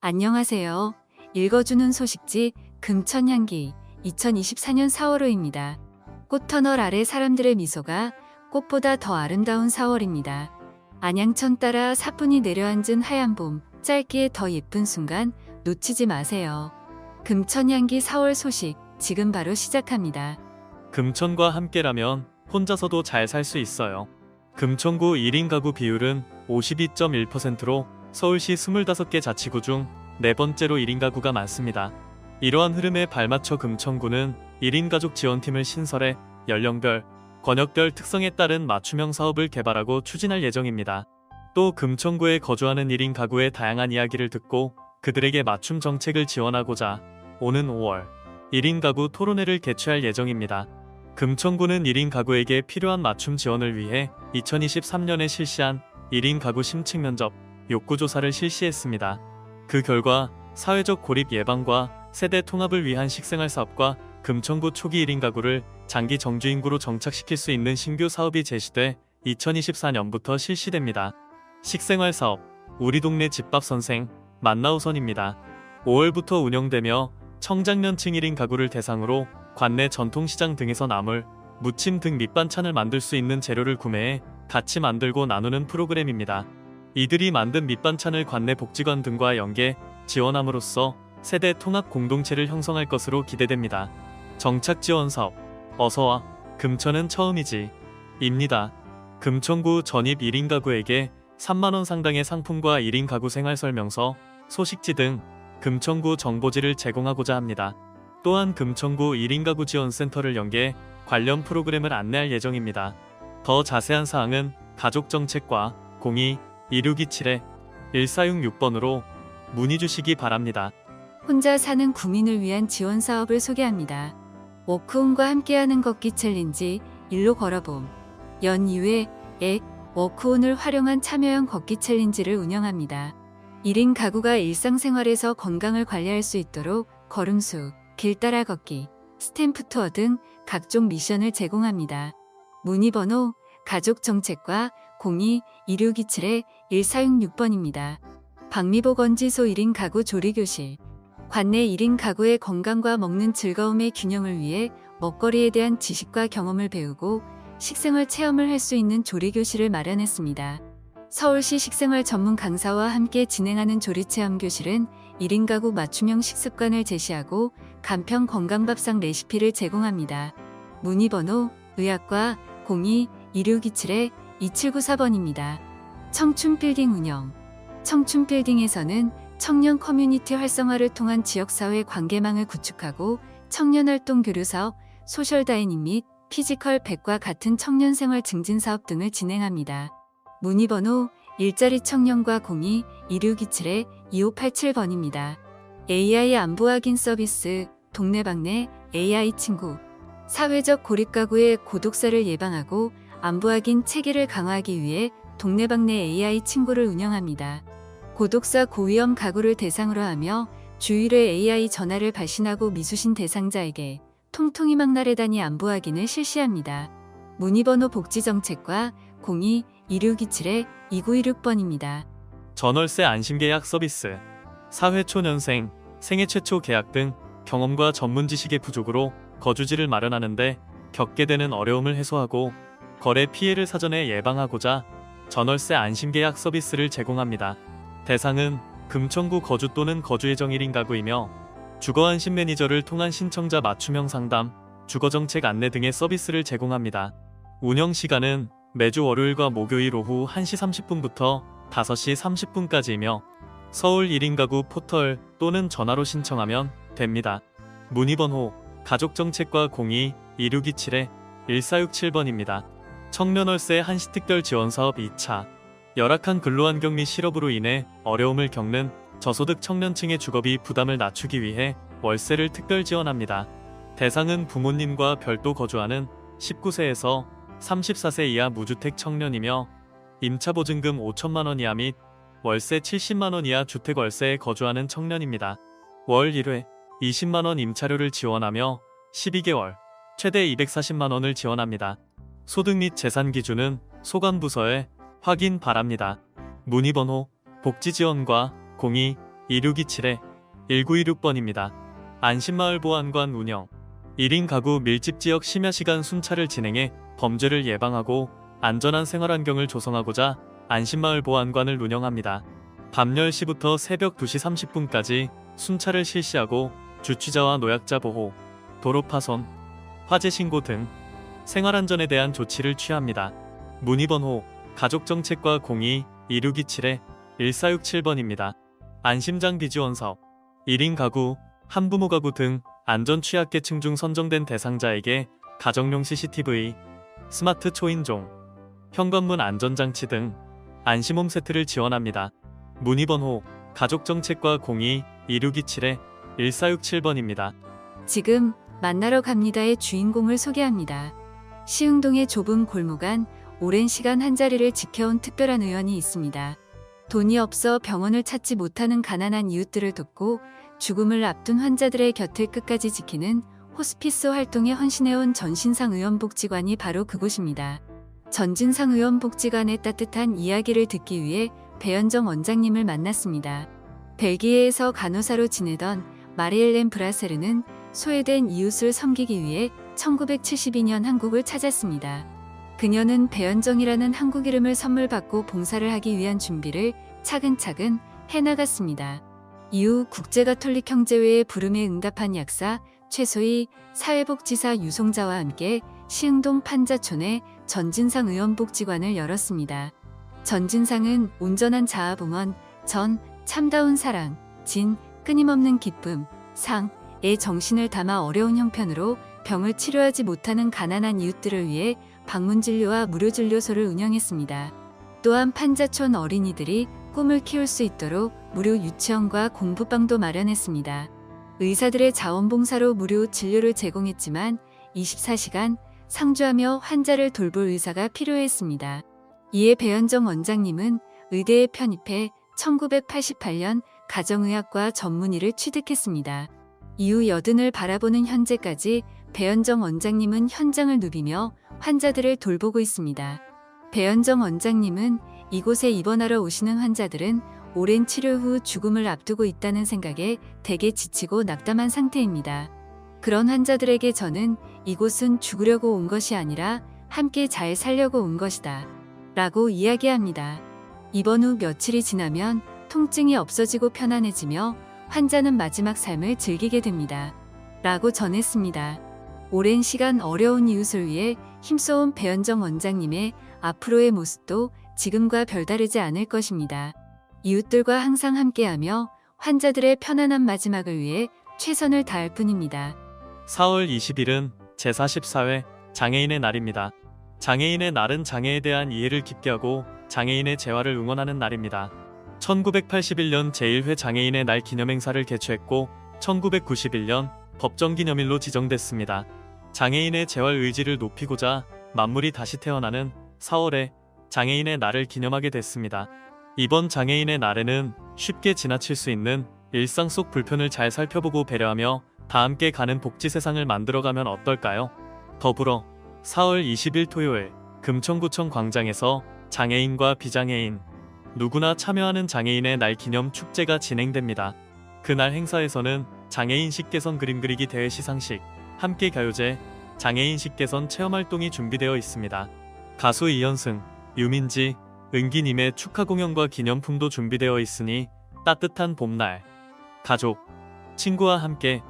안녕하세요. 읽어주는 소식지 금천향기 2024년 4월호입니다. 꽃터널 아래 사람들의 미소가 꽃보다 더 아름다운 4월입니다. 안양천 따라 사뿐히 내려앉은 하얀 봄, 짧기에 더 예쁜 순간 놓치지 마세요. 금천향기 4월 소식 지금 바로 시작합니다. 금천과 함께라면 혼자서도 잘 살 수 있어요. 금천구 1인 가구 비율은 52.1%로 서울시 25개 자치구 중 네 번째로 1인 가구가 많습니다. 이러한 흐름에 발맞춰 금천구는 1인 가족 지원팀을 신설해 연령별, 권역별 특성에 따른 맞춤형 사업을 개발하고 추진할 예정입니다. 또 금천구에 거주하는 1인 가구의 다양한 이야기를 듣고 그들에게 맞춤 정책을 지원하고자 오는 5월 1인 가구 토론회를 개최할 예정입니다. 금천구는 1인 가구에게 필요한 맞춤 지원을 위해 2023년에 실시한 1인 가구 심층 면접, 욕구조사를 실시했습니다. 그 결과 사회적 고립 예방과 세대 통합을 위한 식생활 사업과 금천구 초기 1인 가구를 장기 정주인구로 정착시킬 수 있는 신규 사업이 제시돼 2024년부터 실시됩니다. 식생활 사업, 우리 동네 집밥 선생, 만나우선입니다. 5월부터 운영되며 청장년층 1인 가구를 대상으로 관내 전통시장 등에서 나물, 무침 등 밑반찬을 만들 수 있는 재료를 구매해 같이 만들고 나누는 프로그램입니다. 이들이 만든 밑반찬을 관내 복지관 등과 연계 지원함으로써 세대 통합 공동체를 형성할 것으로 기대됩니다. 정착 지원 사업, 어서와, 금천은 처음이지. 입니다. 금천구 전입 1인 가구에게 3만원 상당의 상품과 1인 가구 생활설명서, 소식지 등 금천구 정보지를 제공하고자 합니다. 또한 금천구 1인 가구 지원센터를 연계해 관련 프로그램을 안내할 예정입니다. 더 자세한 사항은 가족정책과 02-2627-1466번으로 문의 주시기 바랍니다. 혼자 사는 구민을 위한 지원 사업을 소개합니다. 워크온과 함께하는 걷기 챌린지 일로 걸어봄. 연 2회 워크온을 활용한 참여형 걷기 챌린지를 운영합니다. 1인 가구가 일상생활에서 건강을 관리할 수 있도록 걸음수, 길 따라 걷기, 스탬프 투어 등 각종 미션을 제공합니다. 문의번호 가족정책과 02-2627-1466번입니다. 박미보건지소 1인 가구 조리교실. 관내 1인 가구의 건강과 먹는 즐거움의 균형을 위해 먹거리에 대한 지식과 경험을 배우고 식생활 체험을 할 수 있는 조리교실을 마련했습니다. 서울시 식생활 전문 강사와 함께 진행하는 조리체험교실은 1인 가구 맞춤형 식습관을 제시하고 간편 건강밥상 레시피를 제공합니다. 문의번호 의학과 02-2627-2794번입니다. 청춘빌딩 운영. 청춘빌딩에서는 청년 커뮤니티 활성화를 통한 지역사회 관계망을 구축하고 청년활동 교류사업, 소셜다이닝 및 피지컬 100과 같은 청년생활 증진 사업 등을 진행합니다. 문의번호 일자리 청년과 02-2627-2587번입니다. AI 안부 확인 서비스, 동네방네 AI 친구. 사회적 고립 가구의 고독사를 예방하고 안부 확인 체계를 강화하기 위해 동네방네 AI 친구를 운영합니다. 고독사 고위험 가구를 대상으로 하며 주일에 AI 전화를 발신하고 미수신 대상자에게 통통이 막날의 단위 안부 확인을 실시합니다. 문의번호 복지정책과 02-2627-2926번입니다. 전월세 안심계약 서비스, 사회 초년생, 생애 최초 계약 등 경험과 전문 지식의 부족으로 거주지를 마련하는데 겪게 되는 어려움을 해소하고 거래 피해를 사전에 예방하고자 전월세 안심계약 서비스를 제공합니다. 대상은 금천구 거주 또는 거주 예정 1인 가구이며 주거안심 매니저를 통한 신청자 맞춤형 상담, 주거정책 안내 등의 서비스를 제공합니다. 운영시간은 매주 월요일과 목요일 오후 1시 30분부터 5시 30분까지이며 서울 1인 가구 포털 또는 전화로 신청하면 됩니다. 문의번호 가족정책과 02-2627-1467번입니다. 청년월세 한시특별 지원사업 2차. 열악한 근로환경 및 실업으로 인해 어려움을 겪는 저소득 청년층의 주거비 부담을 낮추기 위해 월세를 특별 지원합니다. 대상은 부모님과 별도 거주하는 19세에서 34세 이하 무주택 청년이며 임차보증금 5천만원 이하 및 월세 70만원 이하 주택월세에 거주하는 청년입니다. 월 1회 20만원 임차료를 지원하며 12개월 최대 240만원을 지원합니다. 소득 및 재산 기준은 소관부서에 확인 바랍니다. 문의번호 복지지원과 2627-1926번입니다. 안심마을보안관 운영 1인 가구 밀집지역 심야시간 순찰을 진행해 범죄를 예방하고 안전한 생활환경을 조성하고자 안심마을보안관을 운영합니다. 밤 10시부터 새벽 2시 30분까지 순찰을 실시하고 주취자와 노약자 보호, 도로 파손, 화재 신고 등 생활안전에 대한 조치를 취합니다. 문의번호 가족정책과 02-2627-1467번입니다. 안심장비지원사업 1인 가구, 한부모 가구 등 안전 취약계층 중 선정된 대상자에게 가정용 CCTV, 스마트 초인종, 현관문 안전장치 등 안심홈 세트를 지원합니다. 문의번호 가족정책과 02-2627-1467번입니다. 지금 만나러 갑니다의 주인공을 소개합니다. 시흥동의 좁은 골목 안 오랜 시간 한자리를 지켜온 특별한 의원이 있습니다. 돈이 없어 병원을 찾지 못하는 가난한 이웃들을 돕고 죽음을 앞둔 환자들의 곁을 끝까지 지키는 호스피스 활동에 헌신해온 전신상 의원복지관이 바로 그곳입니다. 전진상 의원복지관의 따뜻한 이야기를 듣기 위해 배현정 원장님을 만났습니다. 벨기에에서 간호사로 지내던 마리엘렌 브라세르는 소외된 이웃을 섬기기 위해 1972년 한국을 찾았습니다. 그녀는 배현정이라는 한국 이름을 선물 받고 봉사를 하기 위한 준비를 차근차근 해나갔습니다. 이후 국제가톨릭형제회의 부름에 응답한 약사 최소희 사회복지사 유송자와 함께 시흥동 판자촌에 전진상 의원복지관을 열었습니다. 전진상은 온전한 자아봉헌, 전, 참다운 사랑, 진, 끊임없는 기쁨, 상의 정신을 담아 어려운 형편으로 병을 치료하지 못하는 가난한 이웃들을 위해 방문진료와 무료진료소를 운영했습니다. 또한 판자촌 어린이들이 꿈을 키울 수 있도록 무료 유치원과 공부방도 마련했습니다. 의사들의 자원봉사로 무료 진료를 제공했지만 24시간 상주하며 환자를 돌볼 의사가 필요했습니다. 이에 배현정 원장님은 의대에 편입해 1988년 가정의학과 전문의를 취득했습니다. 이후 여든을 바라보는 현재까지 배현정 원장님은 현장을 누비며 환자들을 돌보고 있습니다. 배현정 원장님은 이곳에 입원하러 오시는 환자들은 오랜 치료 후 죽음을 앞두고 있다는 생각에 대개 지치고 낙담한 상태입니다. 그런 환자들에게 저는 이곳은 죽으려고 온 것이 아니라 함께 잘 살려고 온 것이다 라고 이야기합니다. 입원 후 며칠이 지나면 통증이 없어지고 편안해지며 환자는 마지막 삶을 즐기게 됩니다. 라고 전했습니다. 오랜 시간 어려운 이웃을 위해 힘써온 배현정 원장님의 앞으로의 모습도 지금과 별다르지 않을 것입니다. 이웃들과 항상 함께하며 환자들의 편안한 마지막을 위해 최선을 다할 뿐입니다. 4월 20일은 제44회 장애인의 날입니다. 장애인의 날은 장애에 대한 이해를 깊게 하고 장애인의 재활을 응원하는 날입니다. 1981년 제1회 장애인의 날 기념행사를 개최했고 1991년 법정기념일로 지정됐습니다. 장애인의 재활 의지를 높이고자 만물이 다시 태어나는 4월에 장애인의 날을 기념하게 됐습니다. 이번 장애인의 날에는 쉽게 지나칠 수 있는 일상 속 불편을 잘 살펴보고 배려하며 다 함께 가는 복지 세상을 만들어가면 어떨까요? 더불어 4월 20일 토요일 금천구청 광장에서 장애인과 비장애인 누구나 참여하는 장애인의 날 기념 축제가 진행됩니다. 그날 행사에서는 장애인식 개선 그림 그리기 대회 시상식, 함께 가요제, 장애인식 개선 체험활동이 준비되어 있습니다. 가수 이현승, 유민지, 은기님의 축하 공연과 기념품도 준비되어 있으니 따뜻한 봄날, 가족, 친구와 함께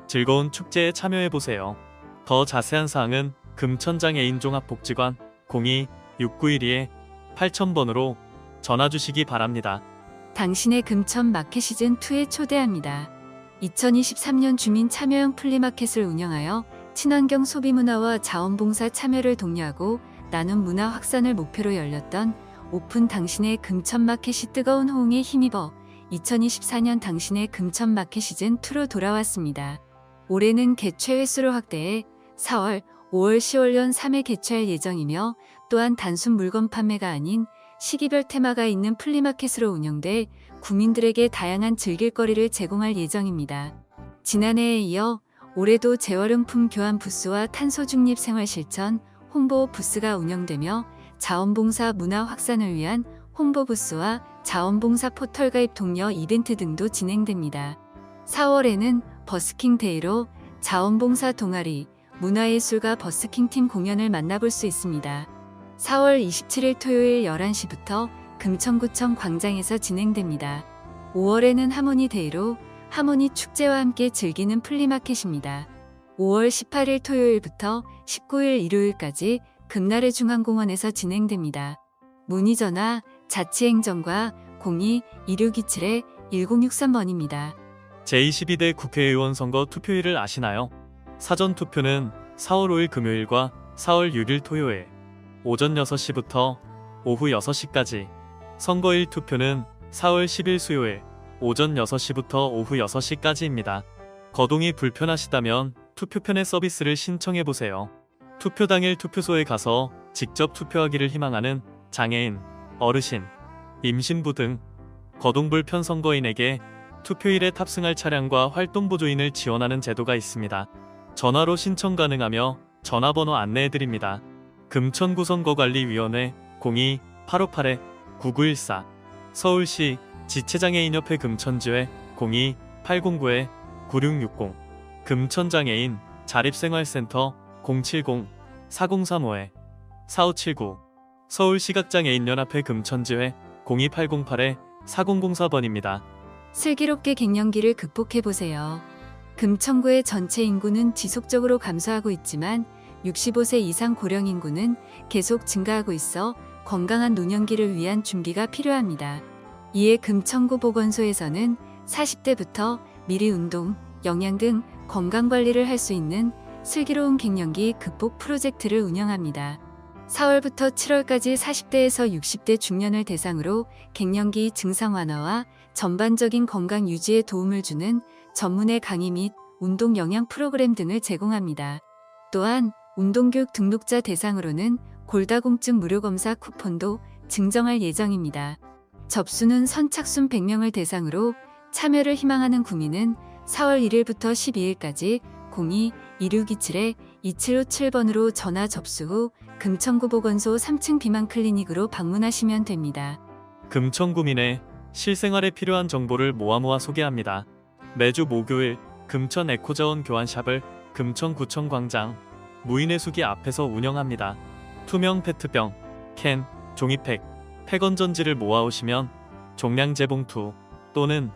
즐거운 축제에 참여해보세요. 더 자세한 사항은 금천장애인종합복지관 02-6912-8000번으로 전화주시기 바랍니다. 당신의 금천 마켓 시즌2에 초대합니다. 2023년 주민 참여형 플리마켓을 운영하여 친환경 소비문화와 자원봉사 참여를 독려하고 나눔 문화 확산을 목표로 열렸던 오픈 당신의 금천 마켓이 뜨거운 호응에 힘입어 2024년 당신의 금천 마켓 시즌2로 돌아왔습니다. 올해는 개최 횟수를 확대해 4월, 5월, 10월 연 3회 개최할 예정이며 또한 단순 물건 판매가 아닌 시기별 테마가 있는 플리마켓으로 운영돼 국민들에게 다양한 즐길거리를 제공할 예정입니다. 지난해에 이어 올해도 재활용품 교환 부스와 탄소중립 생활실천 홍보 부스가 운영되며 자원봉사 문화 확산을 위한 홍보 부스와 자원봉사 포털 가입 독려 이벤트 등도 진행됩니다. 4월에는 버스킹 데이로 자원봉사 동아리, 문화예술가 버스킹 팀 공연을 만나볼 수 있습니다. 4월 27일 토요일 11시부터 금천구청 광장에서 진행됩니다. 5월에는 하모니 데이로 하모니 축제와 함께 즐기는 플리마켓입니다. 5월 18일 토요일부터 19일 일요일까지 금나래 중앙공원에서 진행됩니다. 문의 전화 자치행정과 02-2627-1063번입니다. 제22대 국회의원 선거 투표일을 아시나요? 사전 투표는 4월 5일 금요일과 4월 6일 토요일 오전 6시부터 오후 6시까지, 선거일 투표는 4월 10일 수요일 오전 6시부터 오후 6시까지입니다. 거동이 불편하시다면 투표편의 서비스를 신청해보세요. 투표 당일 투표소에 가서 직접 투표하기를 희망하는 장애인, 어르신, 임신부 등 거동 불편 선거인에게 투표일에 탑승할 차량과 활동보조인을 지원하는 제도가 있습니다. 전화로 신청 가능하며 전화번호 안내해드립니다. 금천구선거관리위원회 02-858-9914, 서울시 지체장애인협회 금천지회 02-809-9660, 금천장애인 자립생활센터 070-4035-4579, 서울시각장애인연합회 금천지회 02808-4004번입니다. 슬기롭게 갱년기를 극복해보세요. 금천구의 전체 인구는 지속적으로 감소하고 있지만 65세 이상 고령 인구는 계속 증가하고 있어 건강한 노년기를 위한 준비가 필요합니다. 이에 금천구 보건소에서는 40대부터 미리 운동, 영양 등 건강관리를 할 수 있는 슬기로운 갱년기 극복 프로젝트를 운영합니다. 4월부터 7월까지 40대에서 60대 중년을 대상으로 갱년기 증상 완화와 전반적인 건강 유지에 도움을 주는 전문의 강의 및 운동 영양 프로그램 등을 제공합니다. 또한 운동교육 등록자 대상으로는 골다공증 무료검사 쿠폰도 증정할 예정입니다. 접수는 선착순 100명을 대상으로 참여를 희망하는 구민은 4월 1일부터 12일까지 02-2627-2757번으로 전화 접수 후 금천구 보건소 3층 비만 클리닉으로 방문하시면 됩니다. 금천구민의 실생활에 필요한 정보를 모아 소개합니다. 매주 목요일 금천 에코자원 교환샵을 금천구청 광장 무인의 수기 앞에서 운영합니다. 투명 페트병, 캔, 종이팩, 폐건전지를 모아오시면 종량제 봉투 또는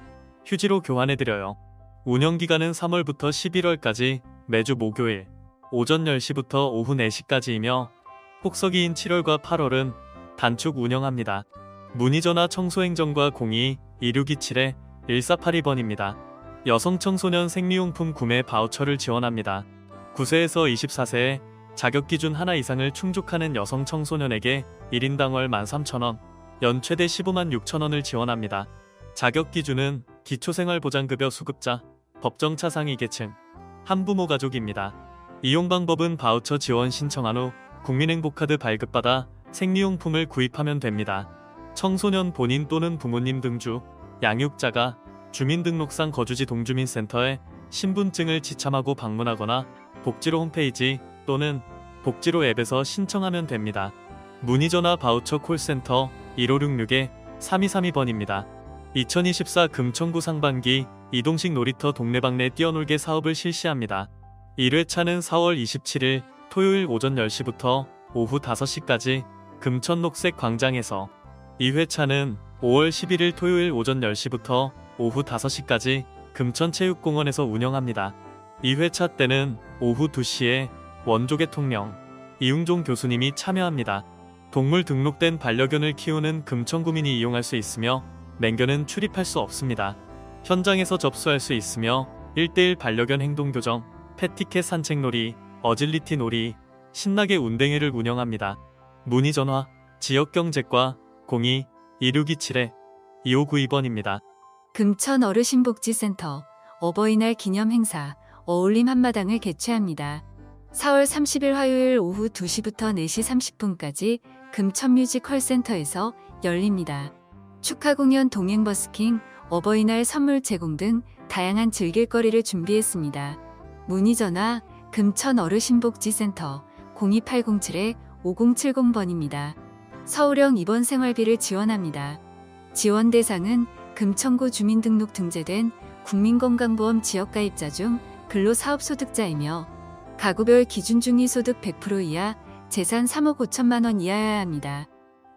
휴지로 교환해드려요. 운영기간은 3월부터 11월까지 매주 목요일 오전 10시부터 오후 4시까지이며 폭서기인 7월과 8월은 단축 운영합니다. 문의전화 청소행정과 02-2627-1482번입니다. 여성 청소년 생리용품 구매 바우처를 지원합니다. 9세에서 24세에 자격기준 하나 이상을 충족하는 여성 청소년에게 1인당 월 13,000원, 연 최대 15만 6천원을 지원합니다. 자격기준은 기초생활보장급여 수급자, 법정차 상위 계층, 한부모 가족입니다. 이용 방법은 바우처 지원 신청한 후 국민행복카드 발급받아 생리용품을 구입하면 됩니다. 청소년 본인 또는 부모님 등주, 양육자가 주민등록상 거주지 동주민센터에 신분증을 지참하고 방문하거나 복지로 홈페이지 또는 복지로 앱에서 신청하면 됩니다. 문의전화 바우처 콜센터 1566-3232번입니다. 2024 금천구 상반기 이동식 놀이터 동네방네 뛰어놀게 사업을 실시합니다. 1회차는 4월 27일 토요일 오전 10시부터 오후 5시까지 금천 녹색 광장에서, 2회차는 5월 11일 토요일 오전 10시부터 오후 5시까지 금천체육공원에서 운영합니다. 2회차 때는 오후 2시에 원조 대통령 이웅종 교수님이 참여합니다. 동물 등록된 반려견을 키우는 금천구민이 이용할 수 있으며 맹견은 출입할 수 없습니다. 현장에서 접수할 수 있으며 1:1 반려견 행동교정, 패티켓 산책놀이, 어질리티 놀이, 신나게 운댕이를 운영합니다. 문의전화 지역경제과 02-2627-2592번입니다. 금천 어르신복지센터 어버이날 기념 행사 어울림 한마당을 개최합니다. 4월 30일 화요일 오후 2시부터 4시 30분까지 금천뮤지컬센터에서 열립니다. 축하 공연, 동행 버스킹, 어버이날 선물 제공 등 다양한 즐길거리를 준비했습니다. 문의전화 금천 어르신복지센터 02807-5070번입니다. 서울형 입원 생활비를 지원합니다. 지원 대상은 금천구 주민등록 등재된 국민건강보험 지역가입자 중 근로사업소득자이며 가구별 기준 중위소득 100% 이하, 재산 3억 5천만 원 이하여야 합니다.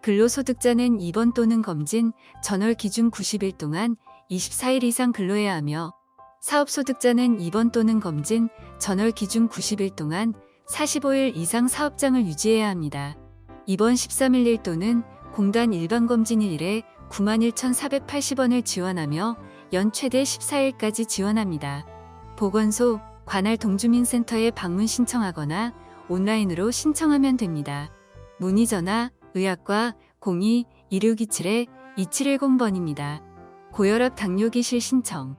근로소득자는 입원 또는 검진, 전월 기준 90일 동안 24일 이상 근로해야 하며 사업소득자는 입원 또는 검진, 전월 기준 90일 동안 45일 이상 사업장을 유지해야 합니다. 입원 13일 또는 공단 일반검진일에 91,480원을 지원하며 연 최대 14일까지 지원합니다. 보건소, 관할 동주민센터에 방문 신청하거나 온라인으로 신청하면 됩니다. 문의 전화 의학과 02-2627-2710번입니다. 고혈압 당뇨기실 신청.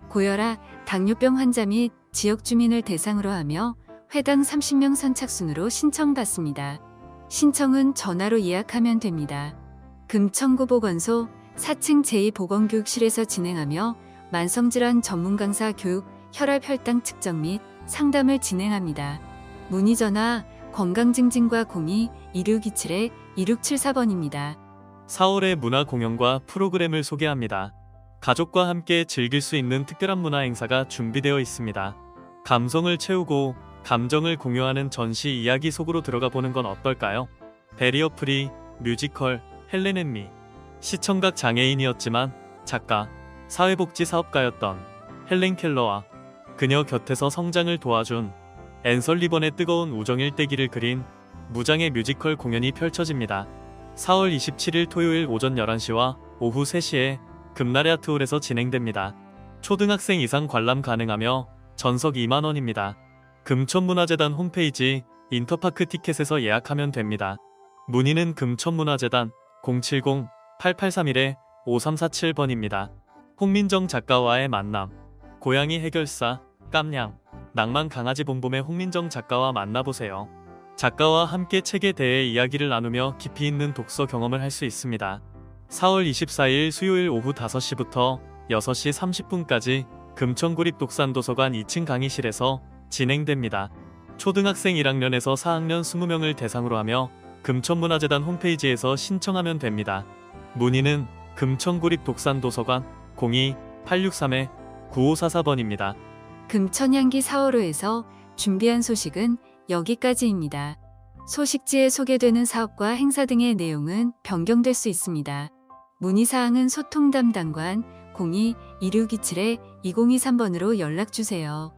고혈압, 당뇨병 환자 및 지역 주민을 대상으로 하며 회당 30명 선착순으로 신청받습니다. 신청은 전화로 예약하면 됩니다. 금천구 보건소 4층 제2보건교육실에서 진행하며 만성질환 전문 강사 교육, 혈압 혈당 측정 및 상담을 진행합니다. 문의 전화 건강증진과 02-2627-2674번입니다. 4월의 문화 공연과 프로그램을 소개합니다. 가족과 함께 즐길 수 있는 특별한 문화 행사가 준비되어 있습니다. 감성을 채우고 감정을 공유하는 전시 이야기 속으로 들어가 보는 건 어떨까요? 베리어 프리 뮤지컬 헬렌 앤 미. 시청각 장애인이었지만 작가, 사회복지 사업가였던 헬렌 켈러와 그녀 곁에서 성장을 도와준 앤 설리번의 뜨거운 우정 일대기를 그린 무장의 뮤지컬 공연이 펼쳐집니다. 4월 27일 토요일 오전 11시와 오후 3시에 금나래 아트홀에서 진행됩니다. 초등학생 이상 관람 가능하며 전석 2만원입니다. 금천문화재단 홈페이지 인터파크 티켓에서 예약하면 됩니다. 문의는 금천문화재단 070-8831-5347번입니다. 홍민정 작가와의 만남. 고양이 해결사, 깜냥, 낭만 강아지 봄봄의 홍민정 작가와 만나보세요. 작가와 함께 책에 대해 이야기를 나누며 깊이 있는 독서 경험을 할 수 있습니다. 4월 24일 수요일 오후 5시부터 6시 30분까지 금천구립독산도서관 2층 강의실에서 진행됩니다. 초등학생 1학년에서 4학년 20명을 대상으로 하며 금천문화재단 홈페이지에서 신청하면 됩니다. 문의는 금천구립독산도서관 02-863-9544번입니다. 금천향기 4월호에서 준비한 소식은 여기까지입니다. 소식지에 소개되는 사업과 행사 등의 내용은 변경될 수 있습니다. 문의사항은 소통 담당관 02-2627-2023번으로 연락주세요.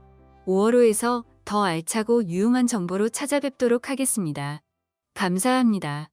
5월호에서 더 알차고 유용한 정보로 찾아뵙도록 하겠습니다. 감사합니다.